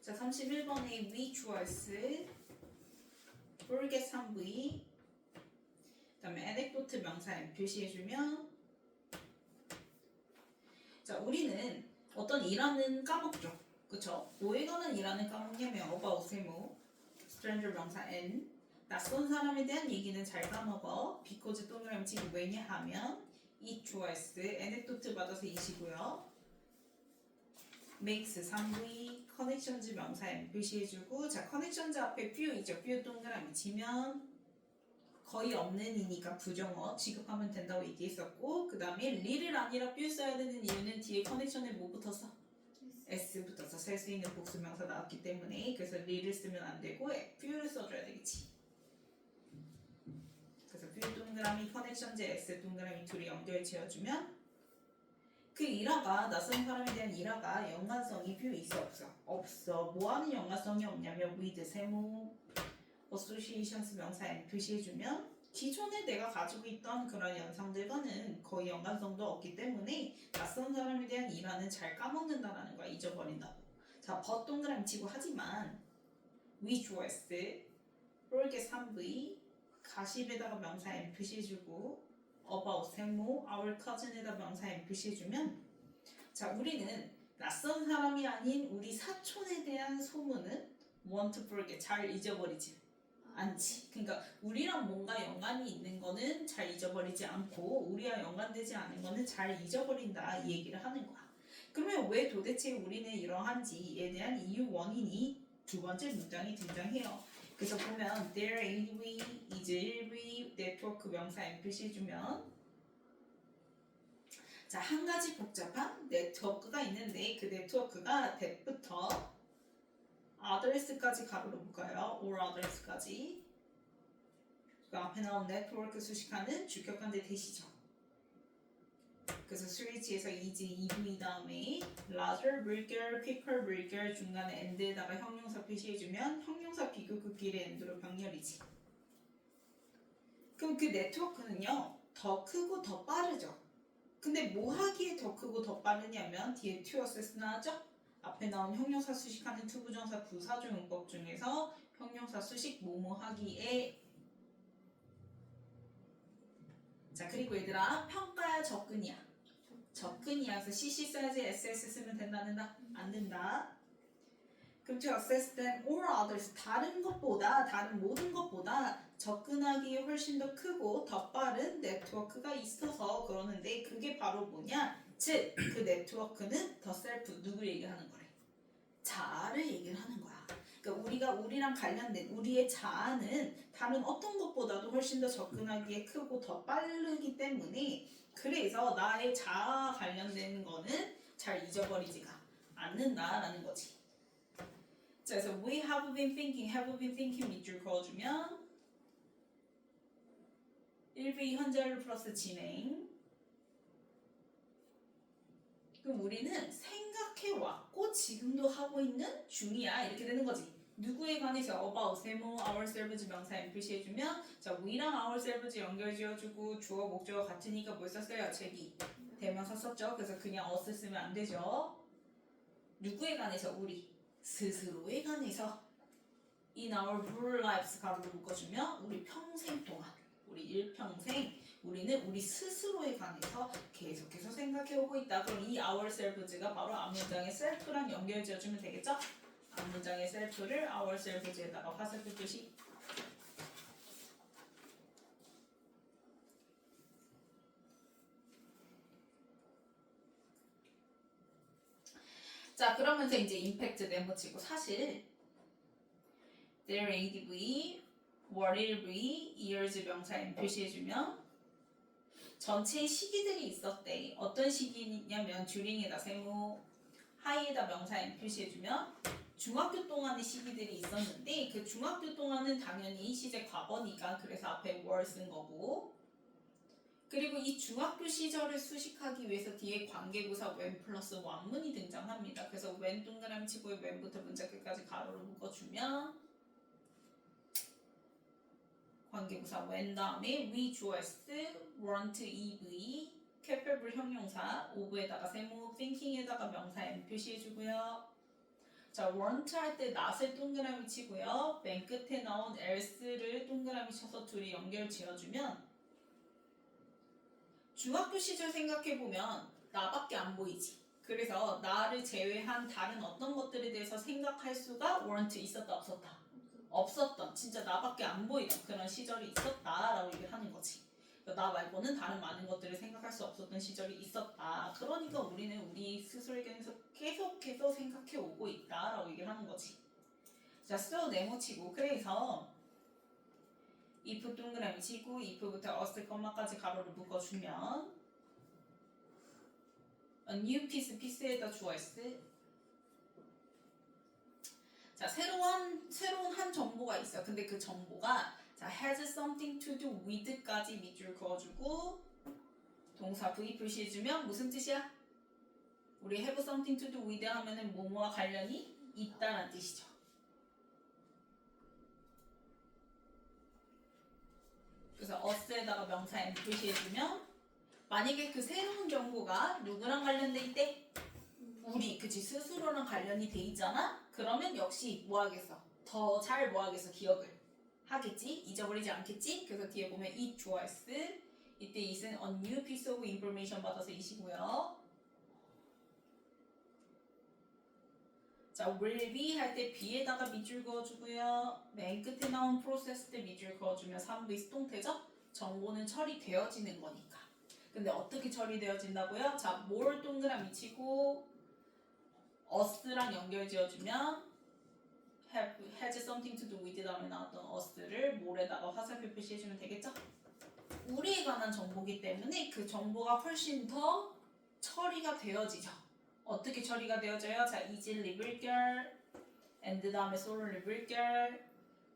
자, 31번에 we choice, forget 3v, 그 다음에 anecdote 명사 M 표시해주면, 자, 우리는 어떤 일하는 까먹죠. 그쵸? 뭐에 관한 일하는 까먹냐면 about 세모, stranger 명사 N, 낯선 사람에 대한 얘기는 잘 까먹어. because 동그라미 치고 왜냐하면 it choice, anecdote 받아서 2시고요. makes 3v, connections 명사 M 표시해주고, 자, connections 앞에 few이죠. few 동그라미 치면 거의 없는 이니까 부정어 취급하면 된다고 얘기했었고, 그 다음에 리를 아니라 few 써야 되는 이유는 뒤에 커넥션에 뭐 붙었어? S 붙어서 셀 수 있는 복수명사 나왔기 때문에, 그래서 리를 쓰면 안 되고 few를 써줘야 되겠지. 그래서 few 동그라미 커넥션즈 S 동그라미 둘이 연결 지어주면 그 일화가 낯선 사람에 대한 일화가 연관성이 few 있어 없어? 없어. 뭐하는 연관성이 없냐면 with 세모 associations 명사 M 표시해주면 기존에 내가 가지고 있던 그런 연상들과는 거의 연관성도 없기 때문에 낯선 사람에 대한 일화는 잘 까먹는다라는 거야. 잊어버린다고. 자, but 동그라미 치고 하지만 we choice, forget 3v, 가십에다가 명사 M 표시해주고 about 세모, our cousin에다 명사 M 표시해주면, 자, 우리는 낯선 사람이 아닌 우리 사촌에 대한 소문은 want to forget, 잘 잊어버리지 않지. 그러니까 우리랑 뭔가 연관이 있는 거는 잘 잊어버리지 않고 우리와 연관되지 않은 거는 잘 잊어버린다, 이 얘기를 하는 거야. 그러면 왜 도대체 우리는 이러한지에 대한 이유 원인이 두 번째 문장이 등장해요. 그래서 보면 their AV is 1V 네트워크 명사 M 표시해주면, 자, 한 가지 복잡한 네트워크가 있는데 그 네트워크가 that부터 others까지 가로로 볼까요? or others까지. 그 앞에 나온 네트워크 수식하는 주격관대 대시죠. 그래서 스위치에서 is, EV 다음에 larger, bigger, quicker, bigger 중간에 and에다가 형용사 표시해주면 형용사 비교급길의 and로 병렬이지. 그럼 그 네트워크는요, 더 크고 더 빠르죠. 근데 뭐 하기에 더 크고 더 빠르냐면 뒤에 to assess 나왔죠? 앞에 나온 형용사 수식하는 투부정사 부사조 용법 중에서 형용사 수식 뭐뭐 하기에. 자, 그리고 얘들아, 평가야 접근이야? 접근이야. 그래서 CC 써야지 SS 쓰면 된다는다? 안 된다. 그럼 to assess them or others, 다른 것보다, 다른 모든 것보다 접근하기에 훨씬 더 크고 더 빠른 네트워크가 있어서 그러는데, 그게 바로 뭐냐? 즉, 그 네트워크는 더 셀프, 누구 얘기하는 거래? 자아를 얘기를 하는 거야. 그러니까 우리가 우리랑 관련된 우리의 자아는 다른 어떤 것보다도 훨씬 더 접근하기에 크고 더 빠르기 때문에, 그래서 나의 자아와 관련된 거는 잘 잊어버리지가 않는다라는 거지. 자, 그래서 we have been thinking 밑줄 그어주면 1V 현재를 플러스 진행. 그럼 우리는 생각해왔고 지금도 하고 있는 중이야, 이렇게 되는 거지. 누구에 관해서 about, 세모, ourselves 명사 M 표시해주면, 자, we랑 ourselves 연결 지어주고 주어 목적어 같으니까 뭘 썼어요? 제기 대명사 썼죠. 그래서 그냥 us 쓰면 안 되죠. 누구에 관해서? 우리 스스로에 관해서 in our whole lives 가로로 묶어주면 우리 평생 동안, 우리 일평생 우리는 우리 스스로에 관해서 계속해서 생각해오고 있다. 그럼 이 ourselves가 바로 앞문장의 self랑 연결 지어주면 되겠죠? 앞문장의 self를 ourselves에다가 화살표 표시. 자, 그러면서 이제 임팩트 네모치고, 사실 their ADV, what will be, years 명사 M 표시해주면 전체의 시기들이 있었대. 어떤 시기냐면 during에다 세모, high에다 명사 M 표시해주면 중학교 동안의 시기들이 있었는데, 그 중학교 동안은 당연히 시제 과거니까 그래서 앞에 were 쓴 거고, 그리고 이 중학교 시절을 수식하기 위해서 뒤에 관계부사 when 플러스 원문이 등장합니다. 그래서 when 동그라미 치고 when부터 문자 끝까지 가로로 묶어주면 관계부사 when 다음에 we choice, want, EV, capable 형용사, of에다가 세모, thinking에다가 명사 M 표시해주고요. 자, want 할 때 not을 동그라미 치고요. 맨 끝에 나온 else를 동그라미 쳐서 둘이 연결 지어주면 중학교 시절 생각해보면 나밖에 안 보이지. 그래서 나를 제외한 다른 어떤 것들에 대해서 생각할 수가 want 있었다 없었다? 없었던, 진짜 나밖에 안 보이던 그런 시절이 있었다라고 얘기를 하는 거지. 나 말고는 다른 많은 것들을 생각할 수 없었던 시절이 있었다. 그러니까 우리는 우리 스스로에 대해서 계속해서 생각해 오고 있다라고 얘기를 하는 거지. 자, so 네모치고 그래서 if 동그라미 치고 if부터 us, 컴마까지 가로를 묶어주면 a new piece, piece에다 주어 s. 자, 새로운 한 정보가 있어. 근데 그 정보가 자, has something to do with까지 밑줄 그어주고 동사 V 표시해주면 무슨 뜻이야? 우리 have something to do with 하면은 뭐뭐와 관련이 있다는 뜻이죠. 그래서 us에다가 명사 and 표시해주면 만약에 그 새로운 정보가 누구랑 관련돼 있대? 우리, 그치, 스스로랑 관련이 돼 있잖아? 그러면 역시 뭐 하겠어? 더 잘 뭐 하겠어? 기억을 하겠지? 잊어버리지 않겠지? 그래서 뒤에 보면 it 주어 s, 이때 it은 a new piece of information 받아서 it이고요. 자, will be 할 때 be에다가 밑줄 그어주고요. 맨 끝에 나온 process 때 밑줄 그어주면 3부의 수동태죠? 정보는 처리되어지는 거니까. 근데 어떻게 처리되어진다고요? 자, more 동그라미 치고 us랑 연결 지어주면 has something to do with 다음에 나왔던 us를 more에다가 화살표 표시해주면 되겠죠? 우리에 관한 정보기 때문에 그 정보가 훨씬 더 처리가 되어지죠. 어떻게 처리가 되어져요? 자, easily 물결, and 다음에 solely 물결,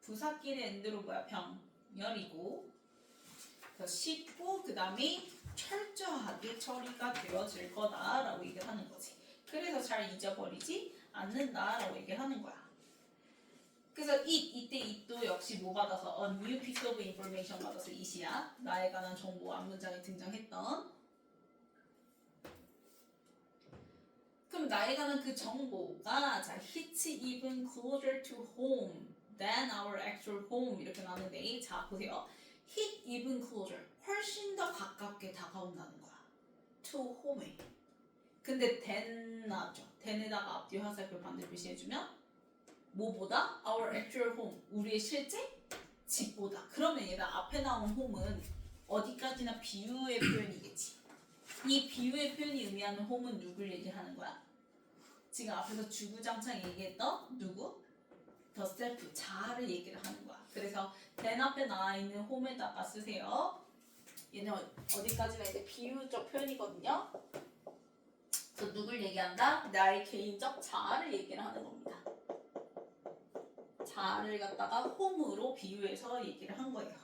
부사끼리 and로 뭐야? 병렬이고, 더 쉽고 그 다음에 철저하게 처리가 되어질 거다라고 얘기를 하는 거지. 그래서 잘 잊어버리지 않는다라고 얘기를 하는 거야. 그래서 이때 it도 역시 뭐 받아서 a new piece of information 받아서 it이야. 나에 관한 정보 앞문장에 등장했던. 그럼 나에 관한 그 정보가 자 hits even closer to home than our actual home 이렇게 나오는데 자 보세요. hit even closer 훨씬 더 가깝게 다가온다는 거야. to home에. 근데 than 나왔죠. than에다가 앞뒤 화살표 반대 표시해주면 뭐보다? our actual home 우리의 실제 집보다. 그러면 얘가 앞에 나온 home은 어디까지나 비유의 표현이겠지. 이 비유의 표현이 의미하는 home은 누굴 얘기하는 거야? 지금 앞에서 주구장창 얘기했던 누구? the self, 자아를 얘기를 하는 거야. 그래서 than 앞에 나와 있는 home에다가 쓰세요. 얘는 어디까지나 이제 비유적 표현이거든요. 그래서 누굴 얘기한다? 나의 개인적 자아를 얘기를 하는 겁니다. 자아를 갖다가 home으로 비유해서 얘기를 한 거예요.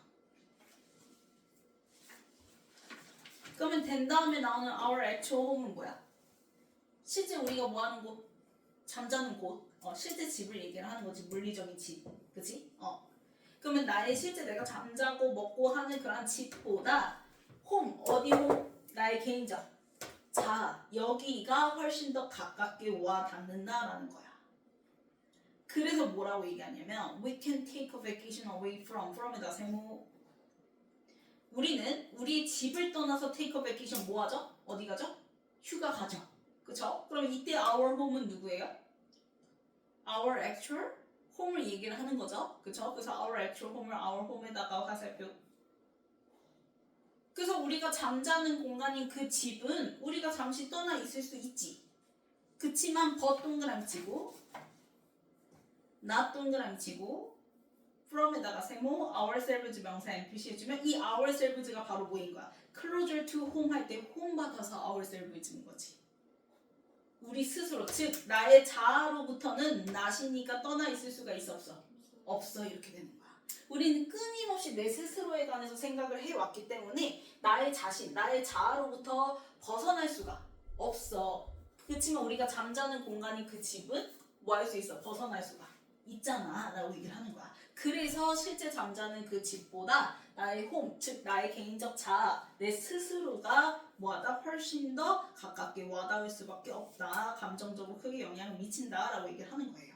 그러면 된 다음에 나오는 our actual home은 뭐야? 실제 우리가 뭐 하는 곳? 잠자는 곳. 실제 집을 얘기를 하는 거지. 물리적인 집. 그치? 그러면 나의 실제 내가 잠자고 먹고 하는 그런 집보다 홈, 어디 홈? 나의 개인적 자아. 여기가 훨씬 더 가깝게 와 닿는다라는 거야. 그래서 뭐라고 얘기하냐면 We can take a vacation away from에다 세모. 우리는 우리 집을 떠나서 take a vacation 뭐 하죠? 어디 가죠? 휴가 가죠. 그쵸? 그럼 이때 our home은 누구예요? our actual home을 얘기를 하는 거죠. 그쵸? 그래서 our actual home을 our home에다가 화살표. 그래서 우리가 잠자는 공간인 그 집은 우리가 잠시 떠나 있을 수 있지. 그치만 but 동그라미 치고 not 동그라미 치고 from에다가 세모 ourselves 명사 and 표시해주면 이 ourselves가 바로 뭐인 거야? closer to home 할 때 home 받아서 ourselves인 거지. 우리 스스로, 즉 나의 자아로부터는 나시니까 떠나 있을 수가 있어 없어? 없어. 이렇게 되는 거야. 우리는 끊임없이 내 스스로에 관해서 생각을 해왔기 때문에 나의 자신, 나의 자아로부터 벗어날 수가 없어. 그렇지만 우리가 잠자는 공간인 그 집은 뭐 할 수 있어? 벗어날 수가 있잖아 라고 얘기를 하는 거야. 그래서 실제 잠자는 그 집보다 나의 홈, 즉 나의 개인적 자아, 내 스스로가 뭐하다? 훨씬 더 가깝게 와닿을 수밖에 없다. 감정적으로 크게 영향을 미친다 라고 얘기를 하는 거예요.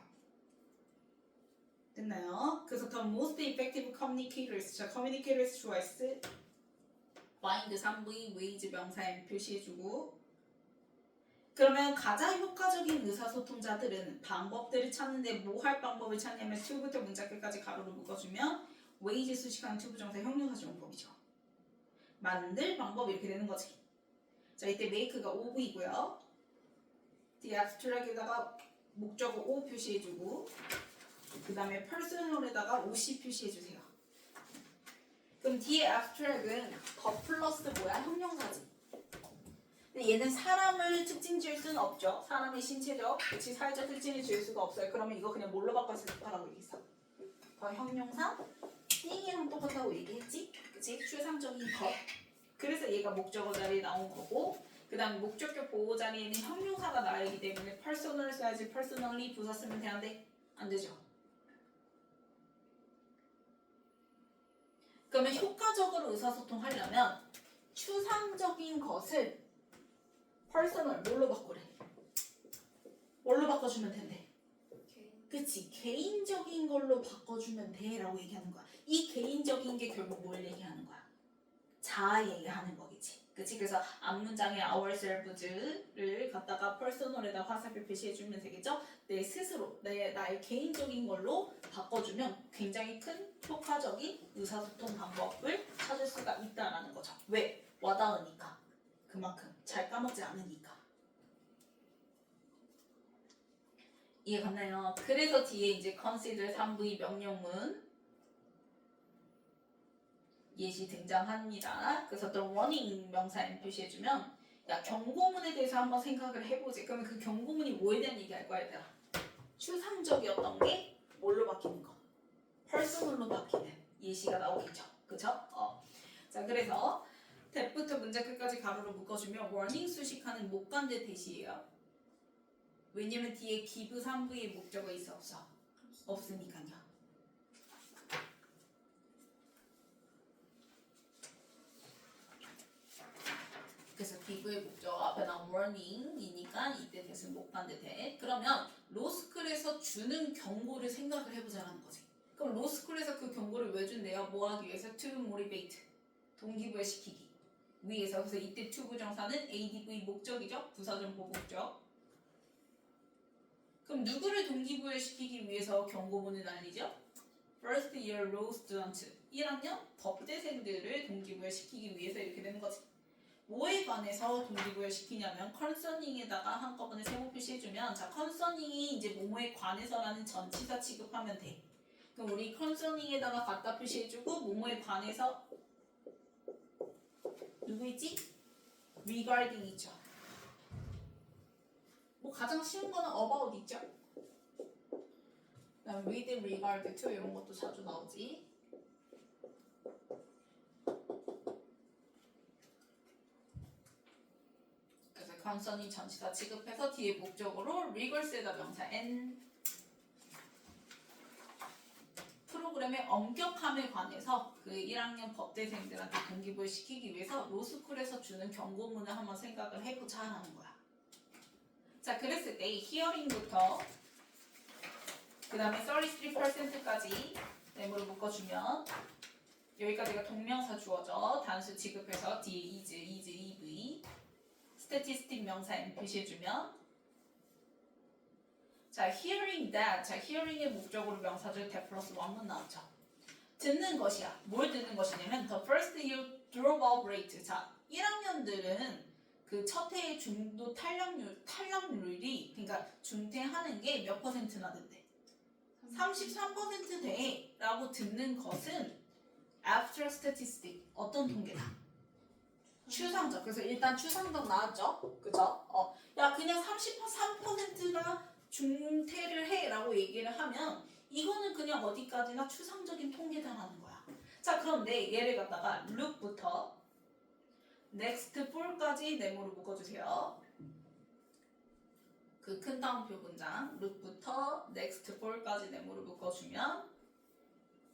됐나요? 그래서 the most effective communicators. 자, communicators choice. find 3V ways 명사에 표시해주고. 그러면 가장 효과적인 의사소통자들은 방법들을 찾는데 뭐 할 방법을 찾냐면 to부터 문자 끝까지 가로로 묶어주면 ways 수식하는 투부정사 형용사지원법이죠. 만들 방법 이렇게 되는 거지. 자, 이때 make가 OV고요. the abstract에다가 목적어 O 표시해주고 그 다음에 personal에다가 OC 표시해주세요. 그럼 뒤에 abstract은 더 플러스 뭐야? 형용사지. 근데 얘는 사람을 특징 지을 수는 없죠. 사람의 신체적, 그치 사회적 특징을 지을 수가 없어요. 그러면 이거 그냥 뭘로 바꿨을 거라고 얘기했어? 더 형용사? thing이랑 똑같다고 얘기했지? 그치? 추상적인 것. 그래서 얘가 목적어 자리에 나온 거고 그 다음 목적격 보호 자리에는 형용사가 나오기 때문에 personal 써야지 personally 부사 쓰면 되는데 안 되죠. 그러면 효과적으로 의사소통하려면 추상적인 것을 personal 뭘로 바꾸래? 뭘로 바꿔주면 된대? 그치 개인적인 걸로 바꿔주면 돼 라고 얘기하는 거야. 이 개인적인 게 결국 뭘 얘기하는 거야? 자아 얘기하는 거겠지. 그치? 그래서 앞문장에 ourselves를 갖다가 personal에다 화살표 표시해주면 되겠죠? 내 스스로, 나의 개인적인 걸로 바꿔주면 굉장히 큰 효과적인 의사소통 방법을 찾을 수가 있다라는 거죠. 왜? 와닿으니까. 그만큼 잘 까먹지 않으니까. 이해 갔나요? 그래서 뒤에 이제 consider 3V 명령문 예시 등장합니다. 그래서 또 warning 명사에 표시해주면 야 경고문에 대해서 한번 생각을 해보지. 그러면 그 경고문이 뭐에 대한 얘기할 거야 얘들아? 추상적이었던 게 뭘로 바뀌는 거? personal로 바뀌는 예시가 나오겠죠. 그쵸? 자 그래서 that부터 문제 끝까지 가로로 묶어주면 warning 수식하는 목관대 대시예요. 왜냐면 뒤에 give 3V의 목적어 있어 없어? 없으니까요. 그래서 give의 목적 앞에 나온 warning이니까 이때 대신 목반대 대. 그러면 로스쿨에서 주는 경고를 생각을 해보자는 거지. 그럼 로스쿨에서 그 경고를 왜 준대요? 뭐 하기 위해서? to motivate 동기부여시키기 위해서. 그래서 이때 to 부정사는 adv 목적이죠. 부사전보 목적. 그럼 누구를 동기부여시키기 위해서 경고문을 날리죠? First year law student 1학년 법대생들을 동기부여시키기 위해서 이렇게 되는 거지. 뭐에 관해서 동기부여시키냐면 concerning에다가 한꺼번에 세모 표시해주면 자 concerning이 이제 뭐뭐에 관해서라는 전치사 취급하면 돼. 그럼 우리 concerning에다가 갖다 표시해주고 뭐뭐에 관해서 누구 있지? regarding 있죠. 뭐 가장 쉬운 거는 about 있죠. 그다음 with regard to 이런 것도 자주 나오지. 그래서 concern이 전치사 취급해서 뒤에 목적으로 regals에다 명사 n. 프로그램의 엄격함에 관해서 그 1학년 법대생들한테 동기부여시키기 위해서 로스쿨에서 주는 경고문을 한번 생각을 해보자 하는 거야. 자 그랬을 때 hearing부터 그 다음에 33%까지 네모를 묶어주면 여기까지가 동명사 주어져 단수 취급해서 뒤에 is, EV statistic 명사 n 표시해주면 자 hearing that 자 hearing의 목적으로 명사절 that 플러스 1문 나왔죠. 듣는 것이야. 뭘 듣는 것이냐면 the first year dropout rate 자 1학년들은 그 첫 해의 중도 탈락률이 그러니까 중퇴하는 게 몇 퍼센트나 된대? 33% 돼라고 듣는 것은 abstract statistic 어떤 통계다? 추상적. 그래서 일단 추상적 나왔죠? 그죠? 야 그냥 33%가 중퇴를 해라고 얘기를 하면 이거는 그냥 어디까지나 추상적인 통계다라는 거야. 자 그런데 얘를 갖다가 look부터 next for까지 네모를 묶어주세요. 그 큰 따옴표 문장 look부터 next for까지 네모를 묶어주면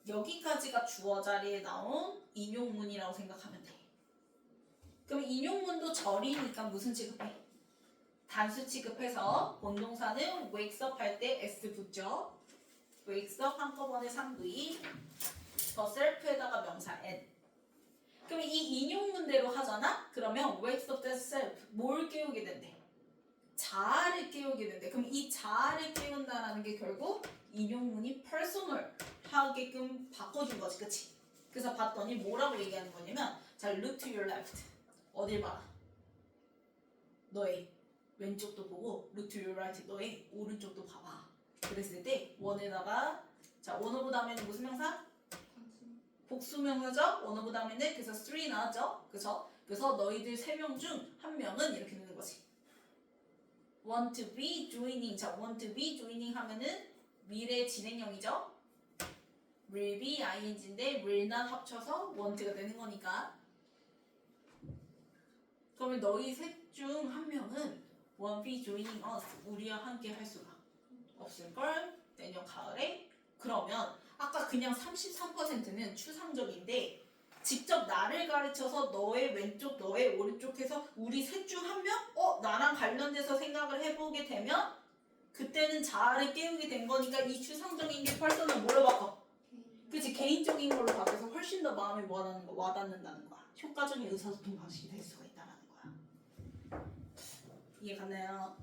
여기까지가 주어 자리에 나온 인용문이라고 생각하면 돼. 그럼 인용문도 절이니까 무슨 취급해? 단수 취급해서 본동사는 wakes up 할 때 s 붙죠. wakes up 한꺼번에 상부이 더 self에다가 명사 and. 그럼 이 인용문대로 하잖아? 그러면 wakes up the self 뭘 깨우게 된대? 자아를 깨우게 된대. 그럼 이 자아를 깨운다라는 게 결국 인용문이 personal 하게끔 바꿔준 거지, 그치? 그래서 봤더니 뭐라고 얘기하는 거냐면 자, look to your left. 어딜 봐라? 너의 왼쪽도 보고 look to your right. 너의 오른쪽도 봐봐. 그랬을 때 원에다가 자, 원 오브 다음에는 무슨 명사? 복수명사죠? 원 오브 다음에는 그래서 3 나왔죠? 그쵸? 그래서 너희들 3명 중 한 명은 이렇게 되는 거지. want to be joining. 자, want to be joining 하면은 미래 진행형이죠? will be ing인데 will not 합쳐서 want가 되는 거니까. 그러면 너희 셋 중 한 명은 won't be joining us. 우리와 함께 할 수가 없을걸? 내년 가을에? 그러면 아까 그냥 33%는 추상적인데 직접 나를 가르쳐서 너의 왼쪽, 너의 오른쪽 해서 우리 셋 중 한 명? 나랑 관련돼서 생각을 해보게 되면 그때는 자아를 깨우게 된 거니까 이 추상적인 게 펄서는 뭐로 바꿔? 그치, 개인적인 걸로 바뀌어서 훨씬 더 마음에 와닿는다는 거야. 효과적인 의사소통 방식이 될 수가 있다는 거야. 이해 가나요?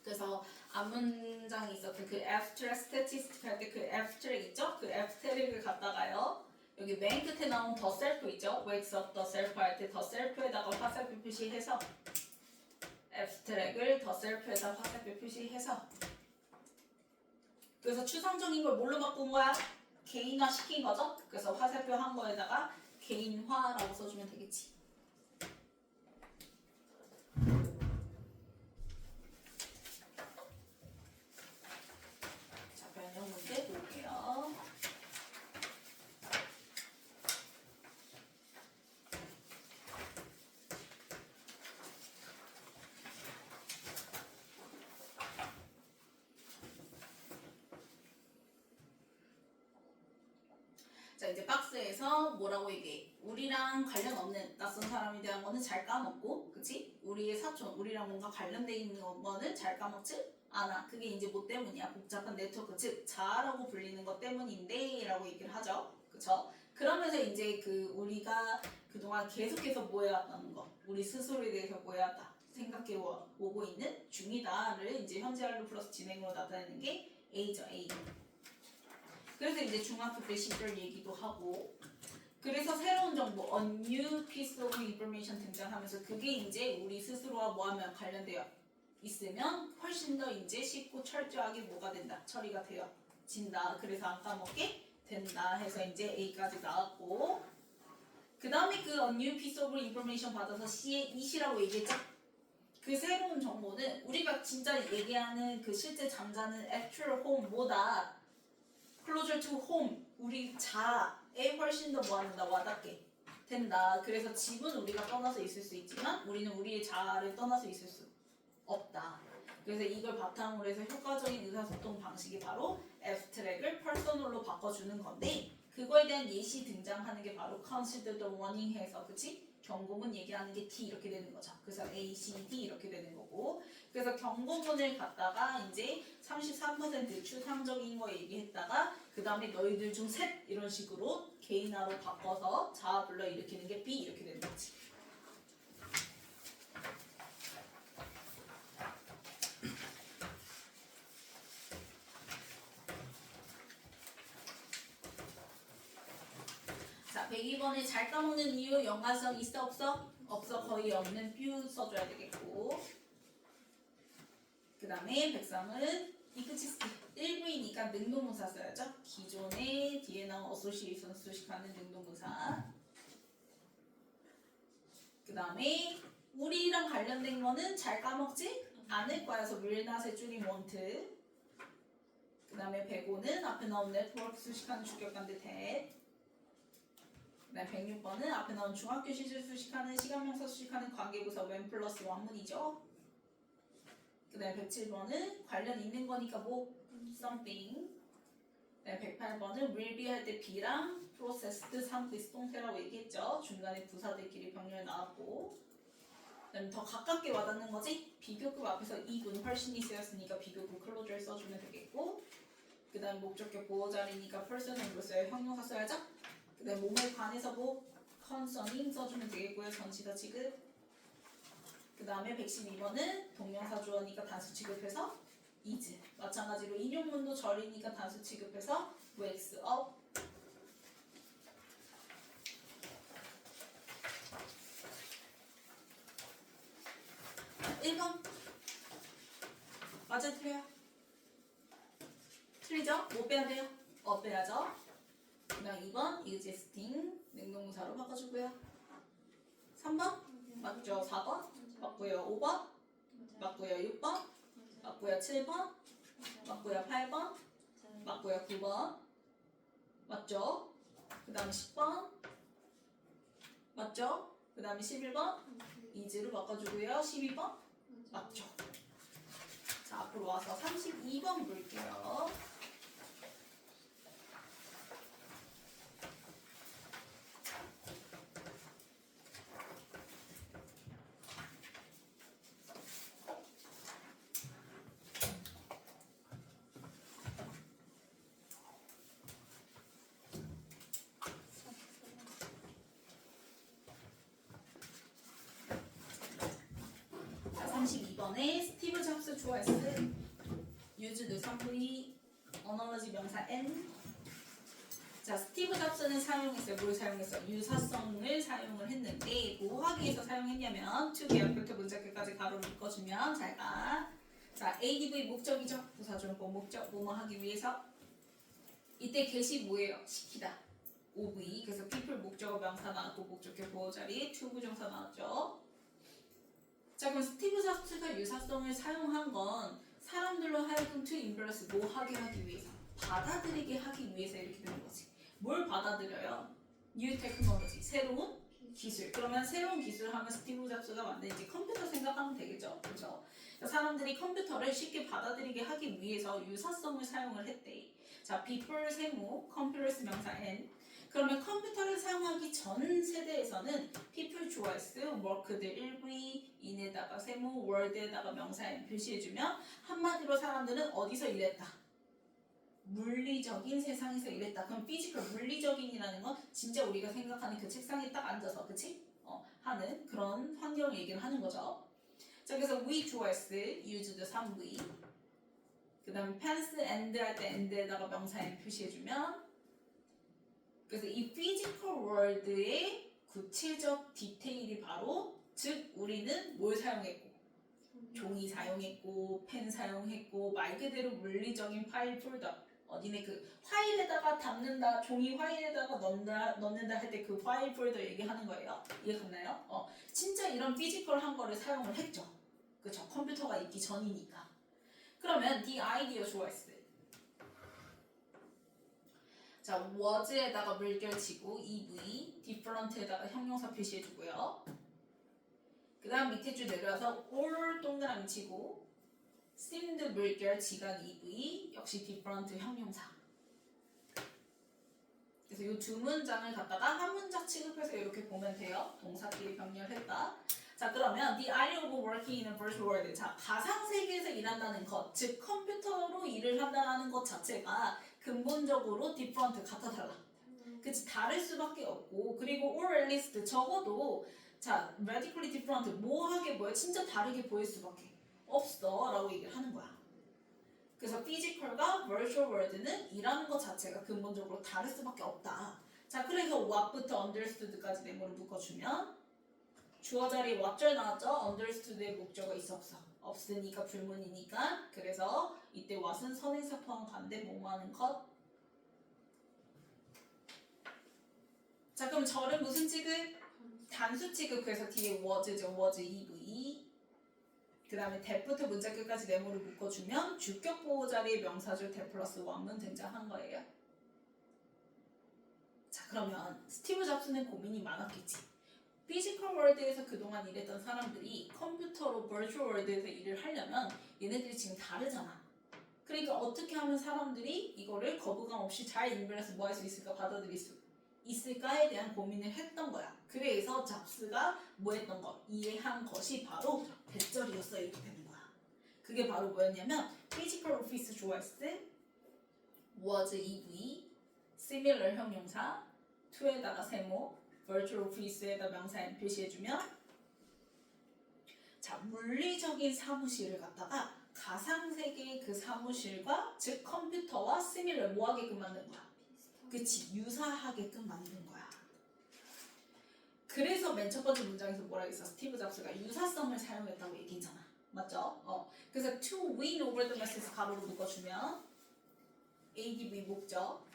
그래서 앞문장이 있었던 그 abstract statistic 할 때 그 abstract 있죠? 그 abstract을 갖다가요. 여기 맨 끝에 나온 the self 있죠? wakes up the self 할 때 the self에다가 화살표 표시해서 abstract을 the self에다 화살표 표시해서 그래서 추상적인 걸 뭘로 바꾼 거야? 개인화 시킨 거죠? 그래서 화살표 한 거에다가 개인화라고 써주면 되겠지. 자, 변형 문제 볼게요. 자, 이제 박스에서 뭐라고 얘기해? 우리랑 관련 없는 낯선 사람에 대한 거는 잘 까먹고, 그치? 우리의 사촌, 우리랑 뭔가 관련돼 있는 거는 잘 까먹지 않아. 그게 이제 뭐 때문이야? 복잡한 네트워크, 즉 자아라고 불리는 것 때문인데 라고 얘기를 하죠. 그쵸? 그러면서 이제 그 우리가 그동안 계속해서 뭐 해왔다는 거, 우리 스스로에 대해서 뭐 해왔다 생각해 오고 있는 중이다를 이제 현재 완료 플러스 진행으로 나타내는 게 A죠, A. 그래서 이제 중학교 때 시절 얘기도 하고, 그래서 새로운 정보, a new piece of information 등장하면서 그게 이제 우리 스스로와 뭐하면 관련되어 있으면 훨씬 더 이제 쉽고 철저하게 뭐가 된다, 처리가 되어진다. 그래서 안 까먹게 된다 해서 이제 A까지 나왔고, 그 다음에 그 a new piece of information 받아서 C의 it이라고 얘기했죠. 그 새로운 정보는 우리가 진짜 얘기하는 그 실제 잠자는 actual home보다 closer to home, 우리 자아에 훨씬 더 뭐한다, 와닿게 된다. 그래서 집은 우리가 떠나서 있을 수 있지만 우리는 우리의 자아를 떠나서 있을 수 없다. 그래서 이걸 바탕으로 해서 효과적인 의사소통 방식이 바로 abstract을 personal로 바꿔주는 건데, 그거에 대한 예시 등장하는 게 바로 consider the warning 해서, 그치? 경고문 얘기하는 게 D 이렇게 되는 거죠. 그래서 A, C, D 이렇게 되는 거고, 그래서 경고문을 갖다가 이제 33% 추상적인 거 얘기했다가 그 다음에 너희들 중 셋 이런 식으로 개인화로 바꿔서 자아 불러 일으키는 게 B 이렇게 되는 거지. 자, 102번에 잘 까먹는 이유 연관성 있어 없어? 없어. 거의 없는 뷰 써줘야 되겠고, 그 다음에 103은 이 끝이 1부이니까 능동문사 써야죠. 기존에 뒤에 나온 어소시에이션 수식하는 능동문사. 그 다음에 우리랑 관련된 거는 잘 까먹지 않을 거야. 그래서 will not의 줄임 want. 그 다음에 105는 앞에 나온 네트워크 수식하는 주격관대 that. 그 다음에 106번은 앞에 나온 중학교 시절 수식하는 시간명사 수식하는 관계부사 when 플러스 원문이죠. 그 다음에 107번은 관련 있는 거니까 뭐 something. 그 다음에 108번은 will be 할 때 be랑 processed 상비스 동태라고 얘기했죠. 중간에 부사들끼리 병렬 나왔고, 그다음에 더 가깝게 와닿는 거지? 비교급 앞에서 이분 훨씬이 쓰였으니까 비교급 클로저를 써주면 되겠고 그 다음에 목적격 보호자리니까 person으로 써야 형용사 써야죠? 그 다음에 몸에 관해서 뭐 concerning 써주면 되겠고요. 전치사 취급 그 다음에 112번은 동명사 주어니까 단수 취급해서 is 마찬가지로 인용문도 절이니까 단수 취급해서 wakes up 1번 맞아 틀려요? 틀리죠? 뭐 빼야 돼요? 빼야죠. 그 다음 2번 existing 능동사로 바꿔주고요. 3번 맞죠? 4번 맞고요. 5번 맞고요. 6번 맞고요. 7번 맞고요. 8번 맞고요. 9번 맞죠? 그 다음에 10번 맞죠? 그 다음에 11번 is로 바꿔주고요. 12번 맞죠? 자 앞으로 와서 32번 볼게요. 자 32번에 스티브 잡스 좋아했어. used 3V 어널러지 명사 N. 자 스티브 잡스는 사용했어요. 뭘 사용했어요? 유사성을 사용을 했는데 뭐 하기 위해서 사용했냐면 to 계약부터 문자끝까지 가로를 묶어주면 잘가. 자 ADV 목적이죠. 부사절법 목적 뭐뭐 하기 위해서. 이때 get이 뭐예요? 시키다. OV 그래서 people 목적어 명사 나왔고 목적격 보호자리 to 부정사 나왔죠. 자 그럼 스티브 잡스가 유사성을 사용한 건 사람들로 하여금 to impress 뭐 하게 하기 위해서 받아들이게 하기 위해서 이렇게 되는 거지. 뭘 받아들여요? new technology 새로운 기술. 그러면 새로운 기술 하면 스티브 잡스가 만든 이제 컴퓨터 생각하면 되겠죠. 그렇죠? 사람들이 컴퓨터를 쉽게 받아들이게 하기 위해서 유사성을 사용을 했대. 자 before 세모 컴퓨터스 명사 n. 그러면 컴퓨터를 사용하기 전 세대에서는 people choice, worked 1V, in에다가 세모, word에다가 명사 n 표시해주면 한마디로 사람들은 어디서 일했다? 물리적인 세상에서 일했다. 그럼 피지컬 물리적인이라는 건 진짜 우리가 생각하는 그 책상에 딱 앉아서 그치? 하는 그런 환경 얘기를 하는 거죠. 자 그래서 we choice, used 3V 그 다음에 pants and 할 때 and에다가 명사 n 표시해주면 그래서 이 피지컬 월드의 구체적 디테일이 바로 즉 우리는 뭘 사용했고 종이 사용했고 펜 사용했고 말 그대로 물리적인 파일 폴더 니네 그 파일에다가 담는다 종이 파일에다가 넣는다 할 때 그 파일 폴더 얘기하는 거예요. 이해갔나요? 진짜 이런 피지컬한 거를 사용을 했죠. 그쵸? 컴퓨터가 있기 전이니까. 그러면 the idea 좋아했어요. 자, was에다가 물결치고 EV, different에다가 형용사 표시해주고요. 그 다음 밑에 줄 내려와서 or 동그라미 치고 seemed 물결 지각 EV 역시 different 형용사. 그래서 이 두 문장을 갖다가 한 문장 취급해서 이렇게 보면 돼요. 동사끼리 병렬했다. 자 그러면 the idea of working in a virtual world. 자 가상 세계에서 일한다는 것, 즉 컴퓨터로 일을 한다는 것 자체가 근본적으로 different 같아 달라. 그치 다를 수밖에 없고 그리고 or at least 적어도 자 radically different 뭐하게 뭐야 진짜 다르게 보일 수밖에 없어 라고 얘기를 하는 거야. 그래서 physical과 virtual world는 일하는 것 자체가 근본적으로 다를 수밖에 없다. 자 그래서 what부터 understood까지 네모를 묶어주면 주어 자리에 what절 나왔죠? understood의 목적어 있어 없어? 없으니까 불문이니까 그래서 이때 what은 선행사 포함 가운데 뭐뭐 하는 것. 자 그럼 절은 무슨 취급? 단수 취급. 그래서 뒤에 was죠. was EV 그 다음에 that부터 문자 끝까지 네모를 묶어주면 주격 보호 자리에 명사절 that 플러스 one문 등장한 거예요. 자 그러면 스티브 잡스는 고민이 많았겠지. 피지컬 월드에서 그동안 일했던 사람들이 컴퓨터로 버추얼 월드에서 일을 하려면 얘네들이 지금 다르잖아. 그러니까 어떻게 하면 사람들이 이거를 거부감 없이 잘 인별해서 뭐 할 수 있을까? 받아들일 수 있을까에 대한 고민을 했던 거야. 그래서 잡스가 뭐 했던 거? 이해한 것이 바로 대절이었어. 이렇게 되는 거야. 그게 바로 뭐였냐면 physical office 좋아했을 때 was EV, similar 형용사, to에다가 세모, virtual office에다 명사 n 표시해주면 자, 물리적인 사무실을 갖다가 가상세계의 그 사무실과 즉 컴퓨터와 similar 뭐 하게끔 만든 거야? 그치, 유사하게끔 만든 거야. 그래서 맨 첫 번째 문장에서 뭐라 했어? 스티브 잡스가 유사성을 사용했다고 얘기했잖아. 맞죠? 그래서 to win over the masses 가로로 묶어주면 ADV 목적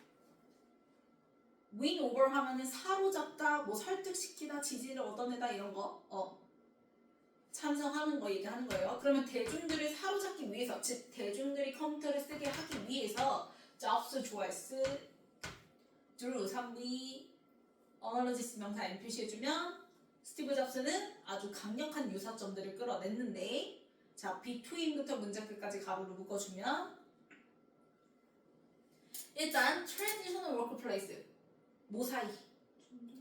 win over 하면은 사로잡다, 뭐 설득시키다, 지지를 얻어내다 이런 거 찬성하는 거 얘기하는 거예요. 그러면 대중들을 사로잡기 위해서 즉 대중들이 컴퓨터를 쓰게 하기 위해서 잡스 좋아했어 drew 3V 어널로지스 명사 n 표시해주면 스티브 잡스는 아주 강력한 유사점들을 끌어냈는데 자 between부터 문장 끝까지 가로로 묶어주면 일단 traditional workplace 뭐 사이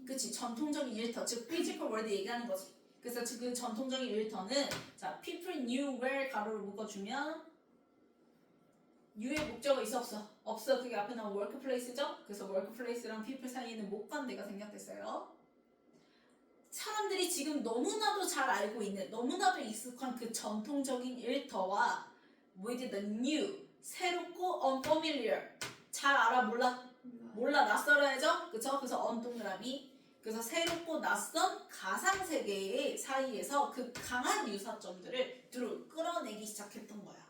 그치 전통적인 일터 즉 physical world 얘기하는 거지. 그래서 그 전통적인 일터는 자 people knew where 가로로 묶어주면 U의 목적어 있어 없어? 없어. 그게 앞에 나온 workplace죠? 그래서 workplace랑 people 사이에는 목관대가 생략됐어요. 사람들이 지금 너무나도 잘 알고 있는 너무나도 익숙한 그 전통적인 일터와 with the new 새롭고 unfamiliar 잘 알아 몰라? 몰라 낯설어야죠? 그쵸? 그래서 동그라미 그래서 새롭고 낯선 가상세계의 사이에서 그 강한 유사점들을 끌어내기 시작했던 거야.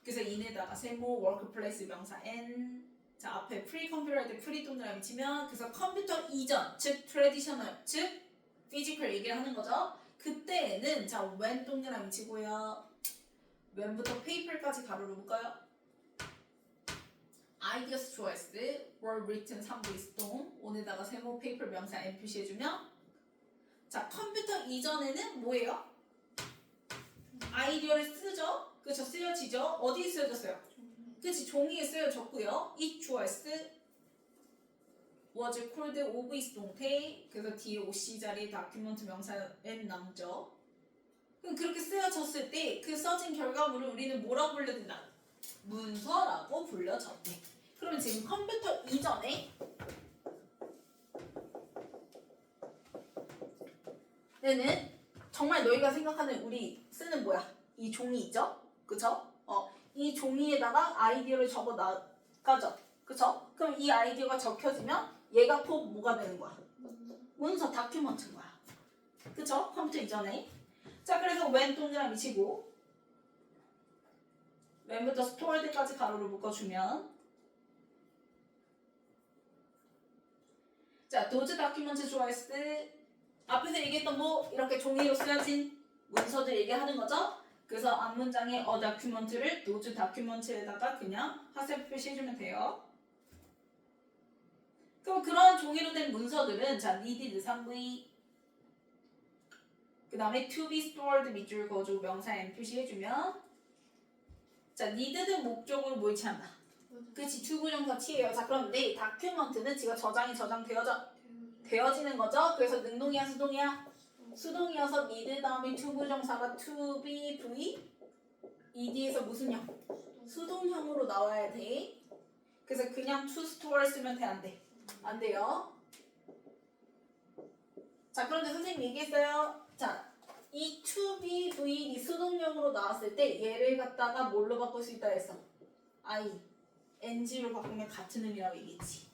그래서 인에다가 세모 워크플레이스 명사 n 자 앞에 프리 컴퓨터 할 때 프리 동그라미 치면 그래서 컴퓨터 이전 즉 트래디셔널 즉 피지컬 얘기를 하는 거죠. 그때에는 자 when 동그라미 치고요. when부터 paper까지 가로로 묶어요. ideas 좋아했을 were written 3부 스톤 온에다가 세모 paper 명사 n 표시해주면 자 컴퓨터 이전에는 뭐예요? 아이디어를 쓰죠. 그쵸 쓰여지죠. 어디에 쓰여졌어요? 그치 종이에 쓰여졌고요. it 좋아했을 was called of 동태 그래서 뒤에 OC 자리에 다큐멘트 명사 n 남죠. 그럼 그렇게 쓰여졌을 때 그 써진 결과물을 우리는 뭐라고 불러준다? 문서라고 불려졌대. 그러면 지금 컴퓨터 이전에 얘는 정말 너희가 생각하는 우리 쓰는 뭐야? 이 종이 있죠? 그쵸? 이 종이에다가 아이디어를 적어 나가죠. 그쵸? 그럼 이 아이디어가 적혀지면 얘가 꼭 뭐가 되는 거야? 문서 다큐먼트인 거야. 그쵸? 컴퓨터 이전에. 자 그래서 when 동그라미 치고 when부터 stored까지 가로로 묶어주면 자 도즈 다큐먼트 좋아했을 때 앞에서 얘기했던 뭐 이렇게 종이로 쓰여진 문서들 얘기하는 거죠. 그래서 앞문장에 다큐먼트를 도즈 다큐먼트에다가 그냥 화살 표시해주면 돼요. 그럼 그런 종이로 된 문서들은 자 needed 3V 그 다음에 to be stored 밑줄 그어주고 명사 n 표시해주면 자 needed 목적으로 뭘 취한다. 그치 투부정사 T예요. 자 그럼 내 다큐먼트는 지금 저장이 되어지는 거죠. 그래서 능동이야 수동이야? 수동이어서 need 다음에 투부정사가 to be V ed에서 무슨 형? 수동형으로 나와야 돼. 그래서 그냥 to store 쓰면 돼 안 돼? 안 돼요. 자 그런데 선생님 얘기했어요. 자 이 to be V 이 수동형으로 나왔을 때 얘를 갖다가 뭘로 바꿀 수 있다 했어? NG로 바꾸면 같은 의미라고 얘기했지.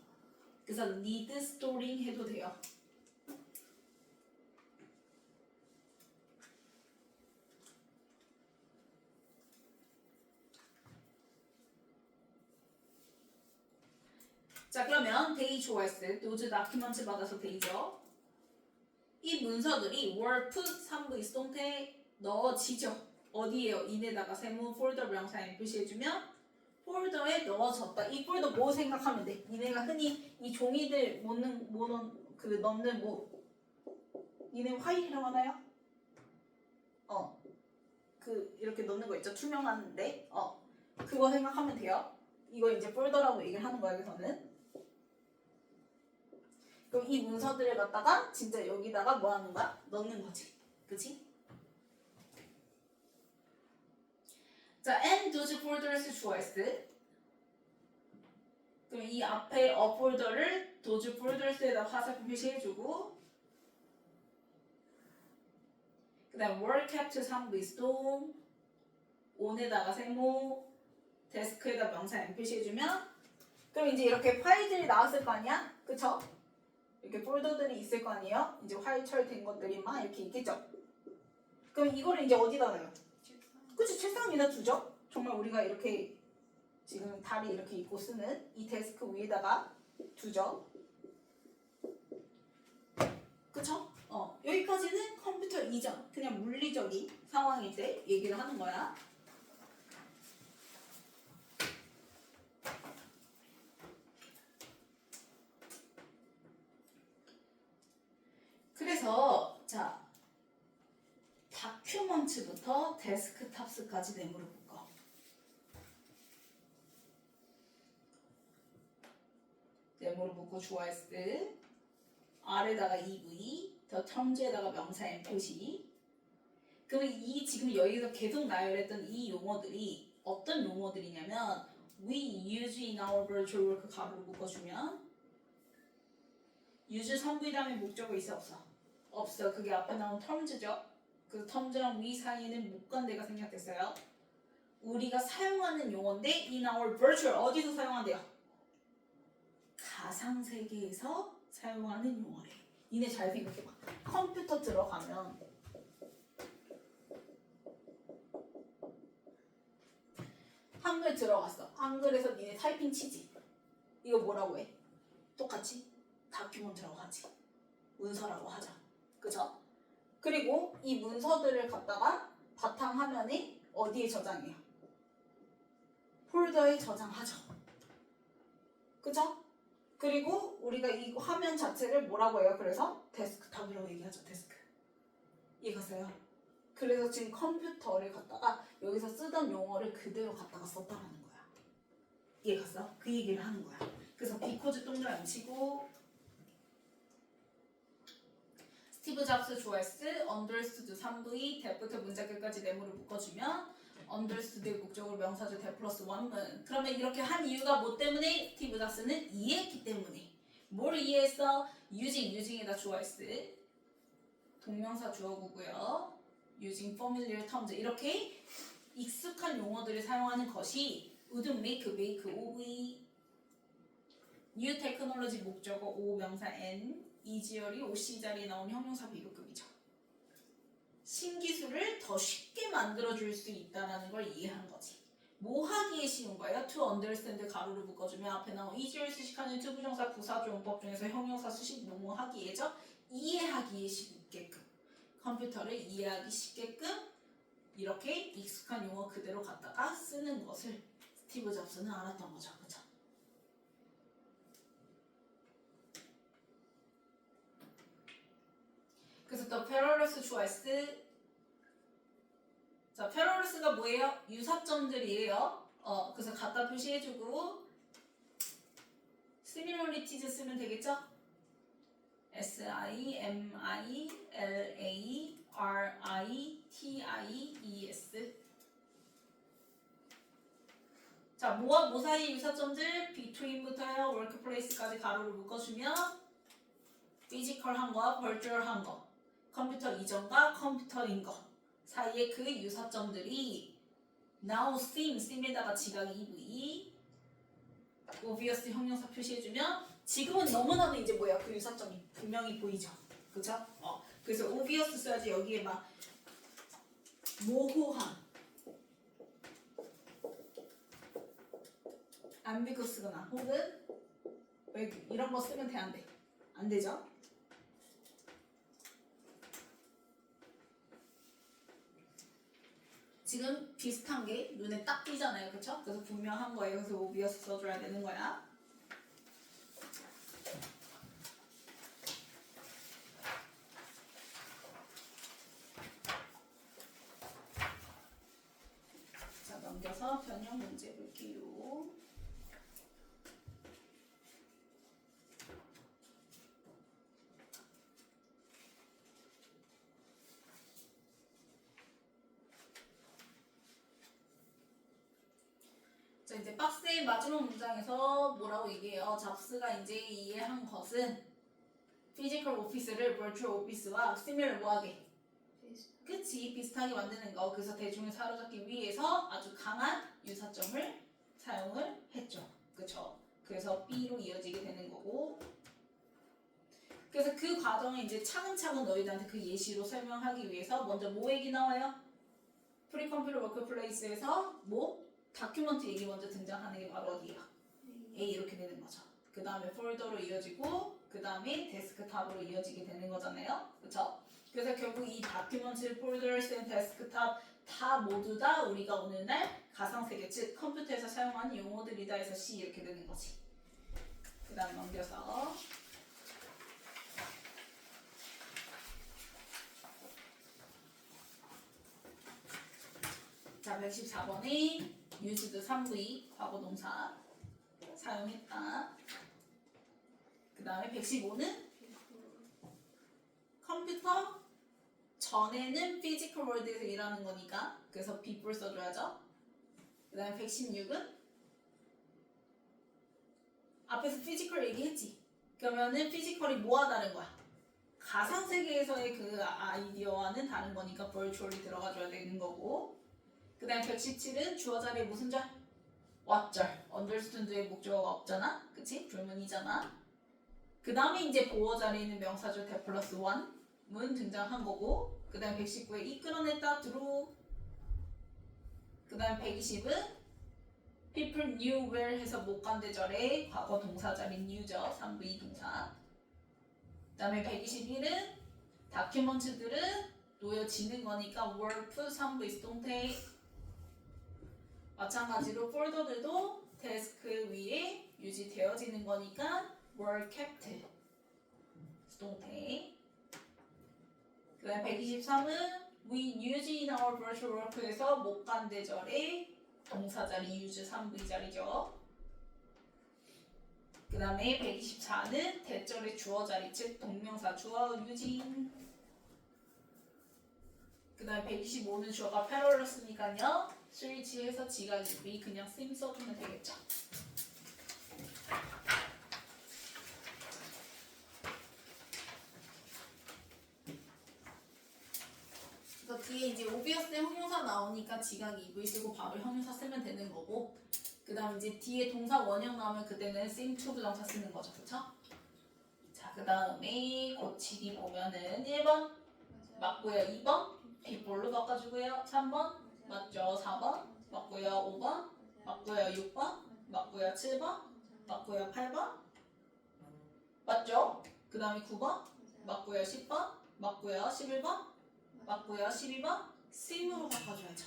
그래서 need storing 해도 돼요. 자 그러면 데이 좋아했을 노즈 다큐먼트 받아서 데이죠. 이 문서들이 were put 3부 수동태 넣어지죠. 어디에요? 인에다가 세모 폴더 명사 n 표시해주면 폴더에 넣어졌다. 이 폴더 뭐 생각하면 돼? 니네가 흔히 이 종이들 넣는 뭐 니네 파일이라고 하나요? 그 이렇게 넣는 거 있죠? 투명한데 그거 생각하면 돼요. 이거 이제 폴더라고 얘기를 하는 거야. 여기서는 그럼 이 문서들을 갖다가 진짜 여기다가 뭐 하는 거야? 넣는 거지. 그치? 자, and those folders 주어했을. 그럼 이 앞에 a 폴더를 those folders에다 화살표 표시해주고 그 다음 were kept 3부 있어. on에다가 세모, 데스크에다 명사 M 표시해주면 그럼 이제 이렇게 파일들이 나왔을 거 아니야? 그쵸? 이렇게 폴더들이 있을 거 아니에요? 이제 화일처리된 것들이 막 이렇게 있겠죠? 그럼 이거를 이제 어디다 넣어요? 그치? 책상 위에다 두죠? 정말 우리가 이렇게 지금 다리 이렇게 입고 쓰는 이 데스크 위에다가 두죠? 그쵸? 여기까지는 컴퓨터 이전, 그냥 물리적인 상황일 때 얘기를 하는 거야. 그래서 자 다큐먼트부터 데스크탑스까지 네모를 묶어. 네모를 묶고 주어했을 R에다가 EV 더 텀즈에다가 명사 M 표시. 그럼 이 지금 여기서 계속 나열했던 이 용어들이 어떤 용어들이냐면 we use in our virtual work 가로를 묶어주면 use 선부의 다음에 목적어 있어 없어? 없어. 그게 앞에 나온 텀즈죠. 그 텀즈랑 we 사이에는 목관대가 생략됐어요. 우리가 사용하는 용어인데 in our virtual 어디서 사용한대요? 가상세계에서 사용하는 용어래. 니네 잘 생각해봐. 컴퓨터 들어가면 한글 들어갔어. 한글에서 니네 타이핑 치지. 이거 뭐라고 해? 똑같이 다큐먼트라고 하지. 문서라고 하자. 그죠? 그리고 이 문서들을 갖다가 바탕화면에 어디에 저장해요? 폴더에 저장하죠. 그죠? 그리고 우리가 이 화면 자체를 뭐라고 해요? 그래서 데스크탑이라고 얘기하죠. 데스크. 이해가세요? 그래서 지금 컴퓨터를 갖다가 여기서 쓰던 용어를 그대로 갖다가 썼다라는 거야. 이해갔어? 그 얘기를 하는 거야. 그래서 비코즈 동그라미 치고 스티브 잡스 좋아했을 understood 3V 대부터 문자 끝까지 네모를 묶어주면 understood의 목적으로 명사절 대 플러스 1문. 그러면 이렇게 한 이유가 뭐 때문에? 스티브 잡스는 이해했기 때문에. 뭘 이해했어? using에다 좋아했을 동명사 주어구고요. using familiar terms 이렇게 익숙한 용어들을 사용하는 것이 would make OV new technology 목적어 O 명사 N 이지열이 OC 자리에 나온 형용사 비교급이죠. 신기술을 더 쉽게 만들어줄 수 있다는 걸 이해한 거지. 뭐 하기에 쉬운 거예요? to understand 가로를 묶어주면 앞에 나온 easier 수식하는 투부정사 부사조용법 중에서 형용사 수식 뭐뭐 하기에죠? 이해하기에 쉽게끔 컴퓨터를 이해하기 쉽게끔 이렇게 익숙한 용어 그대로 갖다가 쓰는 것을 스티브 잡스는 알았던 거죠. 그쵸? 그래서 또 페러러스 좋아했을 자, 페러러스가 뭐예요? 유사점들이에요. 그래서 갖다 표시해주고 similarities 쓰면 되겠죠? similarities 자, 뭐와 뭐 사이의 유사점들? between부터요 workplace까지 가로를 묶어주면 피지컬한 거와 버추얼한 거 컴퓨터 이전과 컴퓨터인 거 사이의 그 유사점들이 now seem에다가 지각 EV obvious 형용사 표시해주면 지금은 너무나도 이제 뭐야 그 유사점이 분명히 보이죠. 그쵸? 그래서 obvious 써야지 여기에 막 모호한 ambiguous거나 혹은 이런 거 쓰면 돼 안 돼? 안 되죠? 지금 비슷한 게 눈에 딱 띄잖아요. 그쵸? 그래서 분명한 거예요. 그래서 obvious 써줘야 되는 거야. 자, 넘겨서 변형 문제 볼게요. 자, 이제 박스의 마지막 문장에서 뭐라고 얘기해요? 잡스가 이제 이해한 것은 피지컬 오피스를 virtual 오피스와 similar 뭐하게? 그치, 비슷하게 만드는 거. 그래서 대중을 사로잡기 위해서 아주 강한 유사점을 사용을 했죠. 그쵸? 그래서 B로 이어지게 되는 거고. 그래서 그 과정을 이제 차근차근 너희들한테 그 예시로 설명하기 위해서 먼저 뭐 얘기 나와요? 프리컴퓨터 워크플레이스에서 뭐? 다큐먼트 얘기 먼저 등장하는 게 바로 어디야? A 이렇게 되는 거죠. 그 다음에 폴더로 이어지고 그 다음에 데스크탑으로 이어지게 되는 거잖아요. 그쵸? 그래서 결국 이 다큐먼트, 폴더스, 데스크탑 다 모두 다 우리가 오늘날 가상세계 즉 컴퓨터에서 사용하는 용어들이다 해서 C 이렇게 되는 거지. 그 다음 넘겨서 자 114번에 used 3V 과거동사 사용했다. 그 다음에 115는 컴퓨터 전에는 피지컬 월드에서 일하는 거니까 그래서 before 써줘야죠. 그 다음에 116은 앞에서 피지컬 얘기했지. 그러면은 피지컬이 뭐와 다른 거야? 가상세계에서의 그 아이디어와는 다른 거니까 virtual이 들어가줘야 되는 거고. 그 다음에 117은 주어 자리에 무슨 절? 왓절. understood의 목적어가 없잖아. 그치? 불문이잖아. 그 다음에 이제 보어 자리에 있는 명사절 that 플러스 one은 등장한 거고. 그 다음 119에 이끌어냈다 true. 그 다음 120은 people knew where 해서 목관대절의 과거 동사 자리 knew죠. 3V 동사. 그 다음에 121은 다큐먼트들은 놓여지는 거니까 were put 3V 수동태. 마찬가지로 폴더들도 데스크 위에 유지되어지는 거니까 were kept 수동태. 그 다음 123은 we use in our virtual work에서 목관대절의 동사 자리 use 3V 자리죠. 그 다음에 124는 대절의 주어 자리 즉 동명사 주어 using. 그 다음에 125는 주어가 패럴러스니까요. 스위치해서 지각 유비 그냥 쌤 써주면 되겠죠. 그래서 뒤에 이제 오비어스의 형용사 나오니까 지각 EV 쓰고 바로 형용사 쓰면 되는 거고 그 다음 이제 뒤에 동사 원형 나오면 그때는 sim to 부정사 쓰는 거죠. 그쵸? 자, 그 다음에 고치기 보면은 1번 맞고요. 2번 빗볼로 바꿔주고요. 3번 맞죠. 4번 맞고요. 5번 맞고요. 6번 맞고요. 7번 맞고요. 8번 맞죠? 그 다음에 9번 맞고요. 10번 맞고요. 11번 맞고요. 12번 sim으로 바꿔줘야죠.